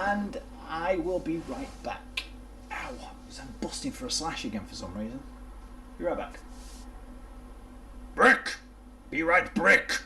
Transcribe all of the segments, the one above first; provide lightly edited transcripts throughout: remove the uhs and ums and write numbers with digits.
and I will be right back. Ow, I'm busting for a slash again for some reason. Be right back. Brick! Be right brick!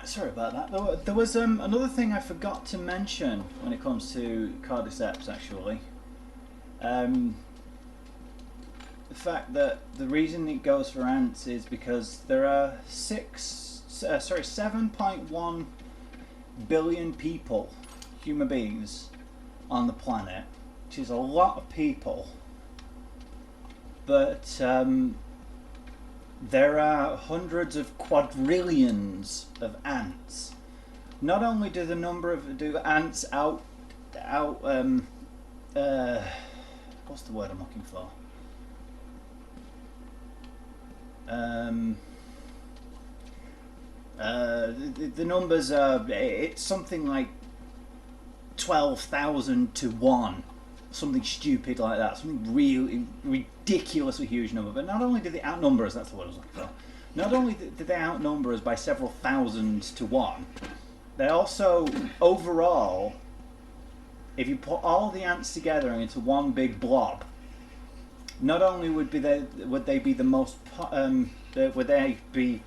Sorry about that. There was another thing I forgot to mention when it comes to cordyceps, actually. The fact that the reason it goes for ants is because there are 7.1 billion people, human beings, on the planet, which is a lot of people. But there are hundreds of quadrillions of ants. Not only do ants what's the word I'm looking for? The numbers are, it's something like 12,000 to 1. Something stupid like that, something really ridiculously huge number. But not only did they outnumber us, that's the word I was looking for. Not only did they outnumber us by several thousands to 1, they also, overall, if you put all the ants together into one big blob, not only would they be the most, would they be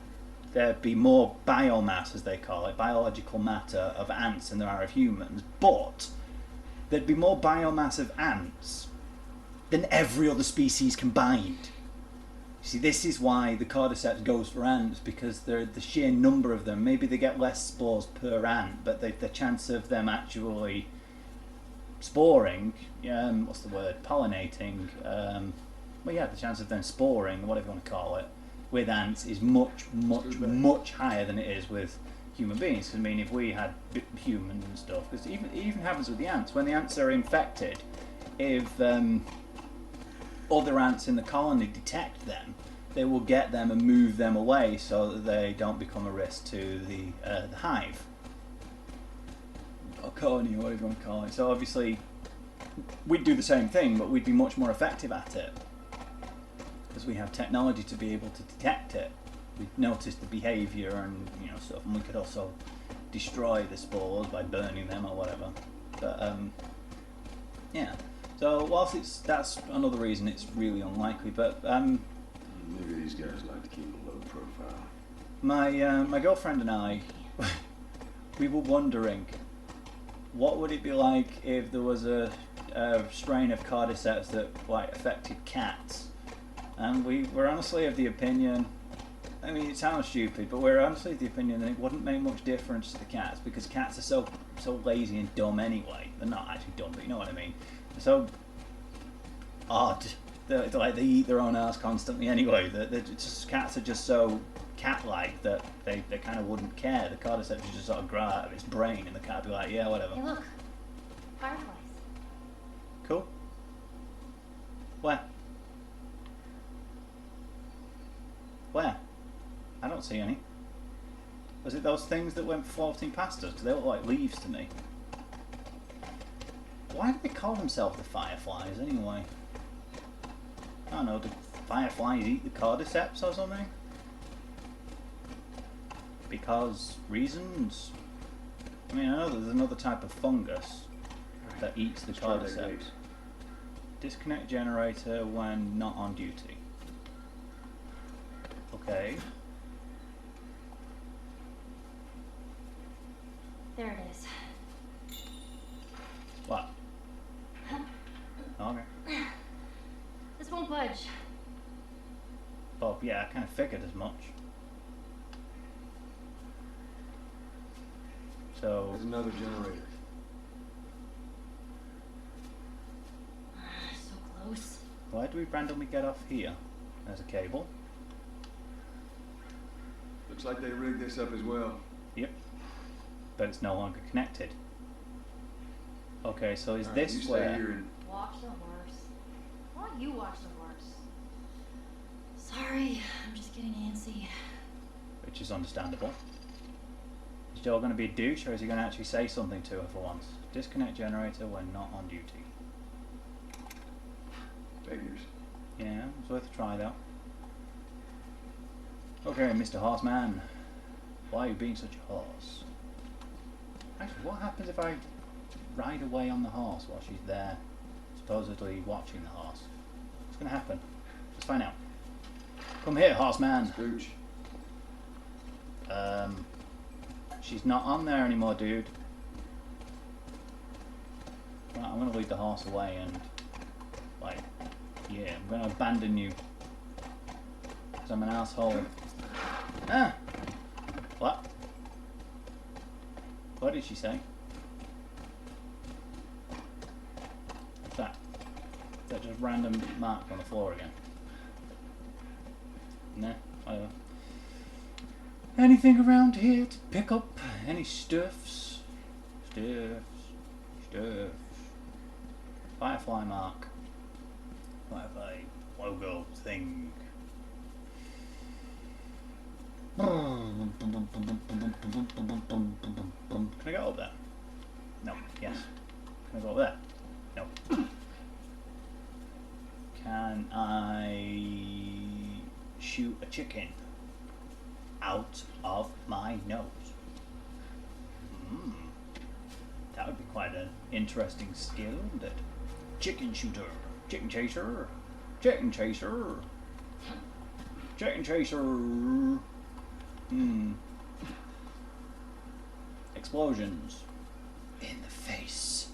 there'd be more biomass, as they call it, biological matter of ants than there are of humans, but there'd be more biomass of ants than every other species combined. See, this is why the cordyceps goes for ants, because the sheer number of them, maybe they get less spores per ant, but the chance of them actually sporing, what's the word, pollinating, well yeah, the chance of them sporing, whatever you want to call it, with ants is much higher than it is with human beings. I mean, if we had humans and stuff, because it even happens with the ants. When the ants are infected, if other ants in the colony detect them, they will get them and move them away so that they don't become a risk to the hive. colony, or whatever you want to call it. So obviously, we'd do the same thing, but we'd be much more effective at it because we have technology to be able to detect it. We'd notice the behaviour and stuff, and we could also destroy the spores by burning them or whatever. But yeah. So whilst that's another reason it's really unlikely, but maybe these guys like to keep a low profile. My girlfriend and I, we were wondering, what would it be like if there was a strain of cordyceps that affected cats? And we were honestly of the opinion, I mean it sounds stupid, but we're honestly of the opinion that it wouldn't make much difference to the cats because cats are so lazy and dumb anyway. They're not actually dumb, but you know what I mean. They're so odd. They eat their own ass constantly anyway. Cats are just so cat-like that they kind of wouldn't care. The cordyceps would just sort of grow out of its brain and the cat would be like, yeah, whatever. Hey, look. Fireflies. Cool. Where? Where? I don't see any. Was it those things that went floating past us? Because they look like leaves to me. Why do they call themselves the fireflies anyway? I don't know, do fireflies eat the cordyceps or something? Because reasons? I mean, I know there's another type of fungus that eats the cordyceps. Disconnect generator when not on duty. Okay. There it is. What? Okay. This won't budge. Well, yeah, I kind of figured as much. So... There's another generator. So close. why do we randomly get off here? There's a cable. Looks like they rigged this up as well. Yep. But it's no longer connected. Okay, so is All right, this you stay where... here and Watch the horse. Why don't you watch the horse? Sorry, I'm just getting antsy. Which is understandable. Is Joel going to be a douche, or is he going to actually say something to her for once? Disconnect generator when not on duty. figures. Yeah, it's worth a try though. Okay, Mr. Horseman. Why are you being such a horse? Actually, what happens if I ride away on the horse while she's there, supposedly watching the horse? What's going to happen? Let's find out. Come here, Horseman. Scooch. She's not on there anymore, dude. Right, I'm going to lead the horse away and, like, yeah, I'm going to abandon you. Because I'm an asshole. Ah! What? What did she say? What's that? Is that just random mark on the floor again? Nah, whatever. Anything around here to pick up? Any stuffs? Stuffs. Firefly mark. Firefly logo thing. Can I go up there? No. Yes. Can I go up there? No. Can I shoot a chicken out of my nose? That would be quite an interesting skill, wouldn't it? Chicken shooter, chicken chaser, chicken chaser, chicken chaser. Explosions in the face.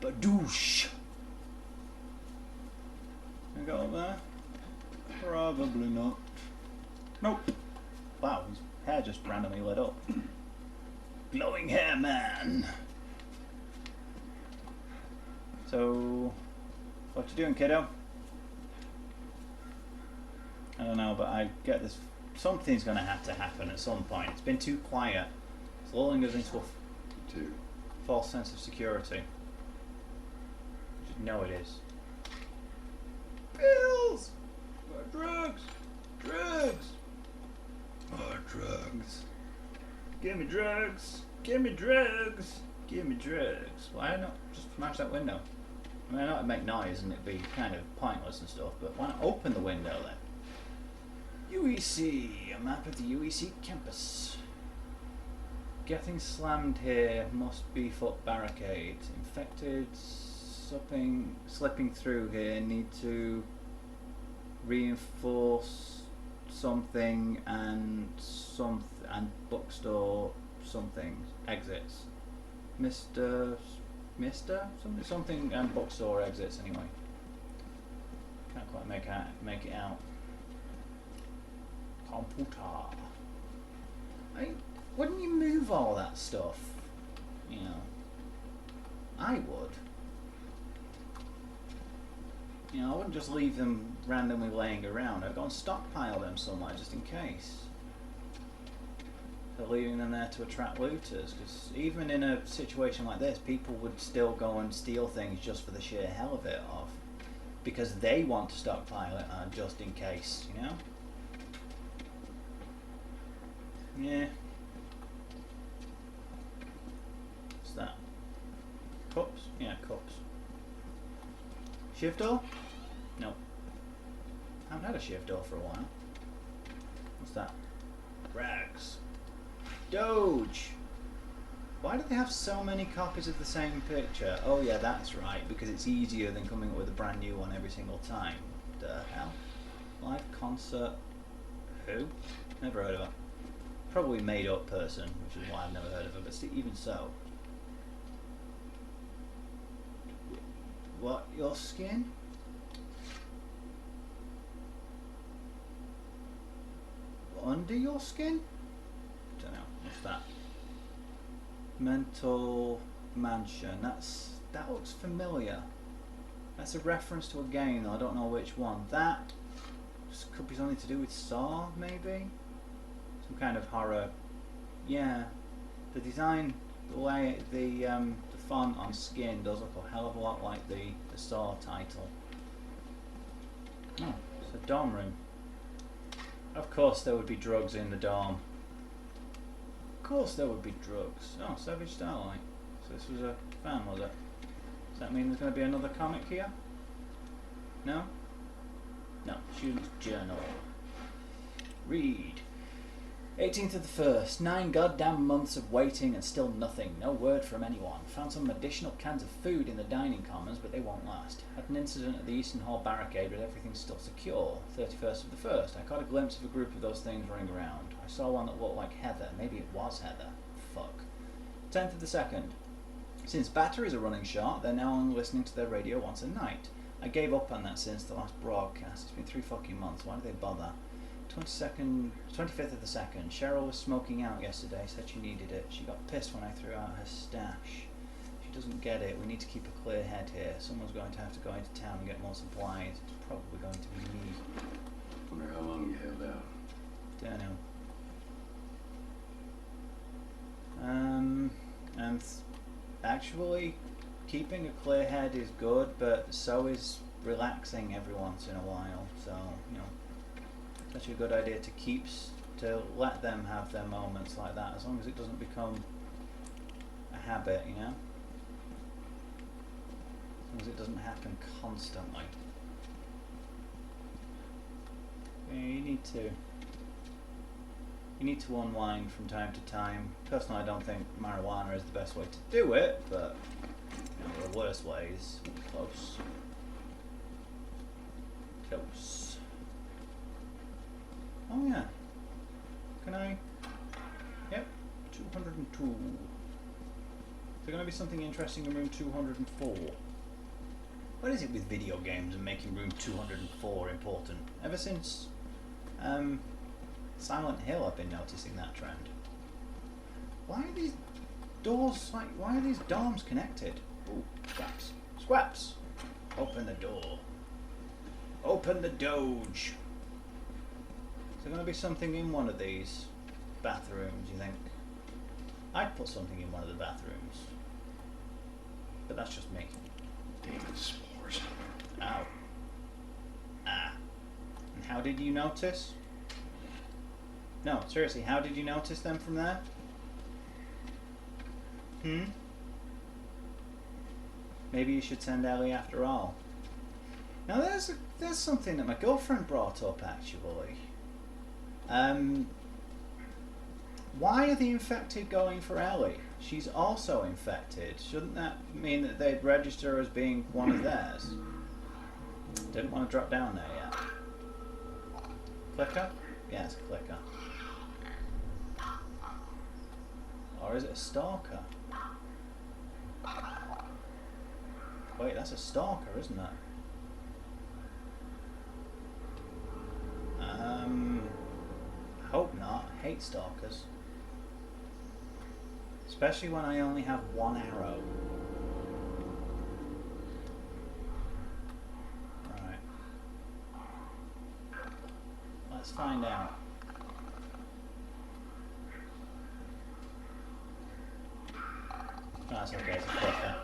Badoosh. Can I go up there? Probably not. Nope. Wow, his hair just randomly lit up. Glowing hair man. So, what you doing, kiddo? I don't know, but I get this. Something's going to have to happen at some point. It's been too quiet. It's lulling us into a false sense of security. Just know it is. Pills! More drugs! Drugs! More drugs. Give me drugs. Give me drugs! Give me drugs. Why not just smash that window? I mean, I know it'd make noise and it'd be kind of pointless and stuff, but why not open the window then? UEC, a map of the UEC campus. Getting slammed here, must be foot barricade. Infected, slipping through here, need to reinforce something and bookstore something. Exits. Mr. Something and bookstore exits anyway. Can't quite make it out. Computer. Wouldn't you move all that stuff? You know, I would. You know, I wouldn't just leave them randomly laying around. I'd go and stockpile them somewhere just in case. So leaving them there to attract looters, because even in a situation like this, people would still go and steal things just for the sheer hell of it, because they want to stockpile it just in case, you know? Yeah. What's that? Cups? Yeah, cups. Shift door? No. I haven't had a shift door for a while. What's that? Rags. Doge! Why do they have so many copies of the same picture? Oh yeah, that's right, because it's easier than coming up with a brand new one every single time. The hell? Live concert. Who? Never heard of her. Probably made up person, which is why I've never heard of her, but even so. What, your skin? Under your skin? Don't know, what's that? Mental Mansion, that looks familiar. That's a reference to a game though, I don't know which one. That could be something to do with Saw, maybe? Some kind of horror. Yeah, the design, the way, the font on skin does look a hell of a lot like the Saw title. Oh, it's a dorm room. Of course there would be drugs in the dorm. Of course there would be drugs. Oh, Savage Starlight. So this was a fan, was it? Does that mean there's going to be another comic here? No? No. Student's Journal. Read. 18th of the 1st. 9 goddamn months of waiting and still nothing. No word from anyone. Found some additional cans of food in the dining commons, but they won't last. Had an incident at the Eastern Hall barricade, but everything's still secure. 31st of the 1st. I caught a glimpse of a group of those things running around. I saw one that looked like Heather. Maybe it was Heather. Fuck. 10th of the 2nd. Since batteries are running short, they're now only listening to their radio once a night. I gave up on that since the last broadcast. It's been 3 fucking months. Why do they bother? 25th of the 2nd. Cheryl was smoking out yesterday, said she needed it. She got pissed when I threw out her stash. She doesn't get it. We need to keep a clear head here. Someone's going to have to go into town and get more supplies. It's probably going to be me. Wonder how long you held out. Don't know. And actually, keeping a clear head is good, but so is relaxing every once in a while. So, you know. It's actually a good idea to let them have their moments like that, as long as it doesn't become a habit, you know? As long as it doesn't happen constantly. Yeah, you need to unwind from time to time. Personally, I don't think marijuana is the best way to do it, but you know, there are worse ways. Close. Close. Oh yeah. Can I? Yep. 202. Is there going to be something interesting in room 204? What is it with video games and making room 204 important? Ever since Silent Hill, I've been noticing that trend. Why are these doors why are these dorms connected? Ooh, scraps. Scraps! Open the door. Open the Doge. Is there going to be something in one of these bathrooms, you think? I'd put something in one of the bathrooms. But that's just me. Demon spores. Ow. Ah. And how did you notice? No, seriously, how did you notice them from there? Hmm? Maybe you should send Ellie after all. Now there's something that my girlfriend brought up actually. Why are the infected going for Ellie? She's also infected. Shouldn't that mean that they'd register as being one of theirs? Didn't want to drop down there yet. Clicker? Yeah, it's a clicker. Or is it a stalker? Wait, that's a stalker, isn't it? I hope not. I hate stalkers. Especially when I only have one arrow. Right. Let's find out. That's okay, it's a clicker.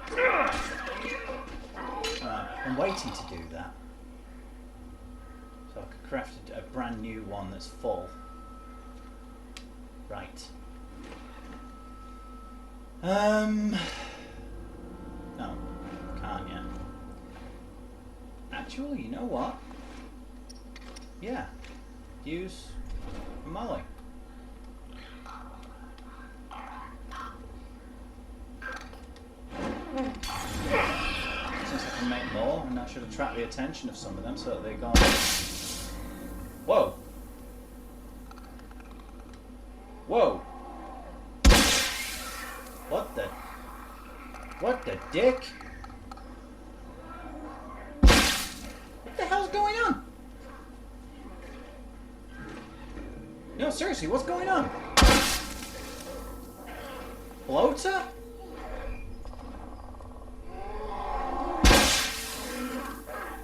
Right, I'm waiting to do that. So I could craft a brand new one that's full. Right. No, can't yet. Actually, you know what? Yeah, use Molly. Since I can make more, and I should attract the attention of some of them so that they go. Whoa! Whoa! What the? What the dick? What the hell's going on? No, seriously, what's going on? Bloater?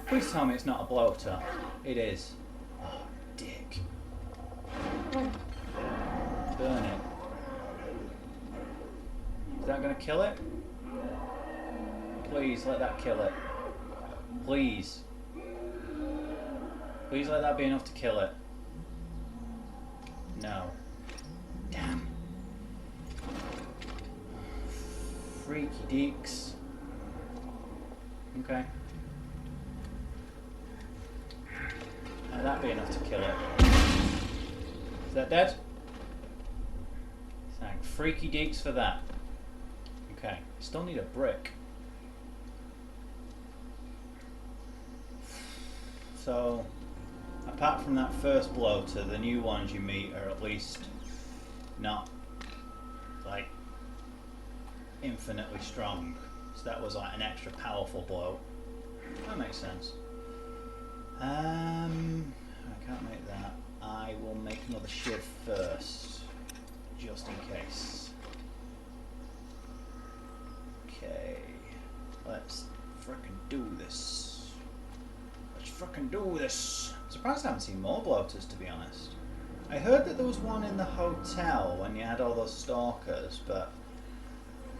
Please tell me it's not a bloater. It is. Oh, dick. Burn it. Is that going to kill it? Please, let that kill it. Please. Please let that be enough to kill it. No. Damn. Freaky deeks. Okay. Let that be enough to kill it. Is that dead? Thank freaky deeks for that. Okay, still need a brick. So, apart from that first bloater, the new ones you meet are at least not like infinitely strong. So that was like an extra powerful blow. That makes sense. I can't make that. I will make another shiv first, just in case. Okay, let's frickin' do this. Let's frickin' do this. I'm surprised I haven't seen more bloaters, to be honest. I heard that there was one in the hotel when you had all those stalkers, but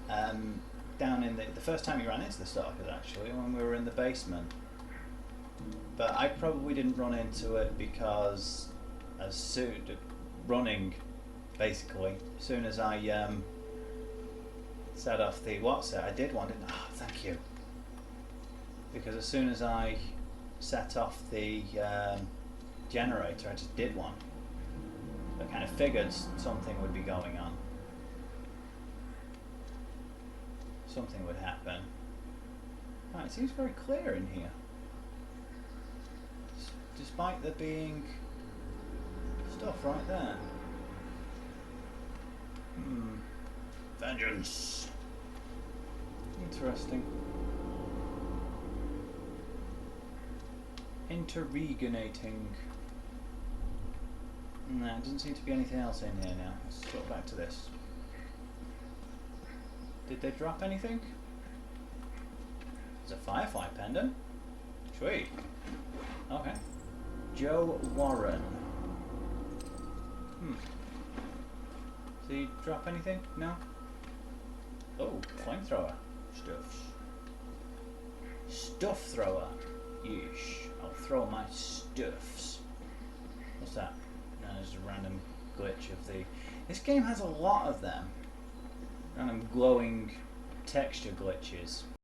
down in the first time you ran into the stalkers, actually, when we were in the basement. But I probably didn't run into it because as soon running, basically, as soon as I set off the I did one, didn't I? Oh, thank you. Because as soon as I set off the generator, I just did one. I kind of figured something would be going on. Something would happen. Right, it seems very clear in here. Despite there being stuff right there. Vengeance. Interesting. Interreginating. No, it doesn't seem to be anything else in here now. Let's go back to this. Did they drop anything? There's a firefly pendant. Sweet. Okay. Joe Warren. Did he drop anything? No? Oh, flamethrower. Stuff thrower. Yeesh. I'll throw my stuffs. What's that? No, there's a random glitch of the... This game has a lot of them. random glowing texture glitches.